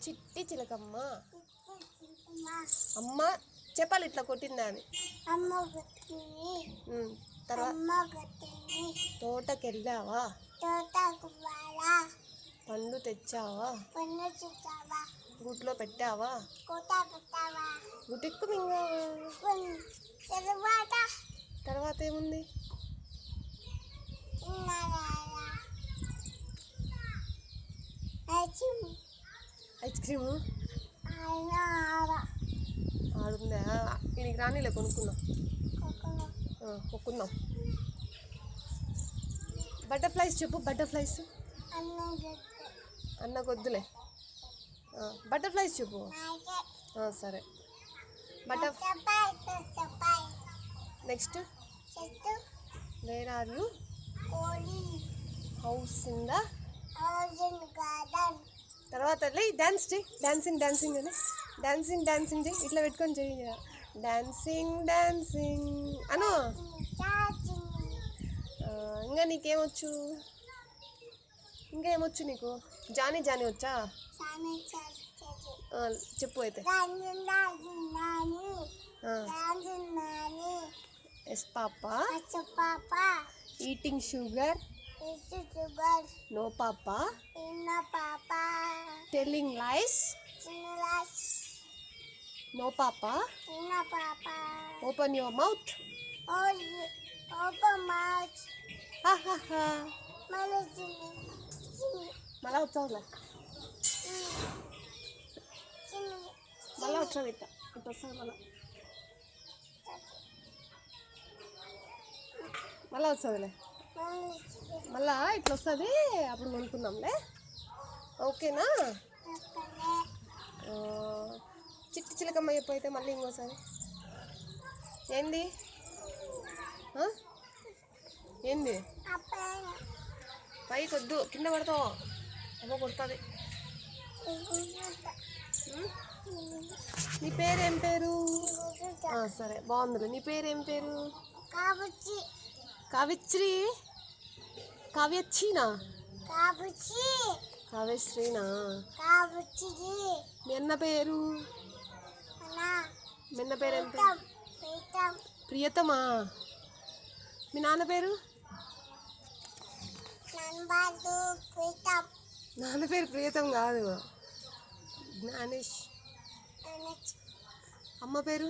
చిట్టి చిలకమ్మ అమ్మ చెప్పాలి ఇట్లా కొట్టిందా అని. తర్వాత తోటకి వెళ్ళావా, పండు తెచ్చావా, గుట్లో పెట్టావా, గుటిక్కు మింగావా. తర్వాత ఏముంది? ఐస్ క్రీము ఆడుందా? దీనికి రానిలే, కొనుక్కుందాం. కొనుక్కుందాం. బటర్ఫ్లైస్ చెప్పు. బటర్ఫ్లైస్ అన్న కొద్దులే. బటర్ఫ్లైస్ చెప్పు. సరే. Next where are you? House in the తర్వాత డాన్స్ చేయి. డాన్సింగ్ అని డాన్సింగ్ చేయి. ఇట్లా పెట్టుకొని చెయ్యి. డాన్సింగ్ అను. ఇంకా నీకేమొచ్చు? నీకు జానీ వచ్చా? చెప్పు అయితే. Yes papa. Eating sugar. No papa. Telling lies. No papa. Open your mouth. Ha ha ha. Mala వచ్చావులే. మళ్ళా వచ్చావు ఇట్లా వస్తుంది. మళ్ళా వస్తుందిలే. మళ్ళా ఇట్లా వస్తుంది, అప్పుడు కొనుక్కుందాంలే. ఓకేనా? చిట్టి చిలకమ్మ చెప్పు అయితే మళ్ళీ ఇంకోసారి. ఏంది? పైకి వద్దు, కింద పడతావు. అమ్మ కొడుతుంది. నీ పేరేం పేరు? సరే, బాగుందిలే. నీ పేరేం పేరు? కావ్యశ్రీ. కావ్యశ్రీనా? కావ్యశ్రీనా? మీ అన్న పేరు? మీ అన్న పేరేం పేరు? ప్రియతమా? మీ నాన్న పేరు? నాన్న పేరు ప్రియతం కాదు, జ్ఞానేష్. అమ్మ పేరు?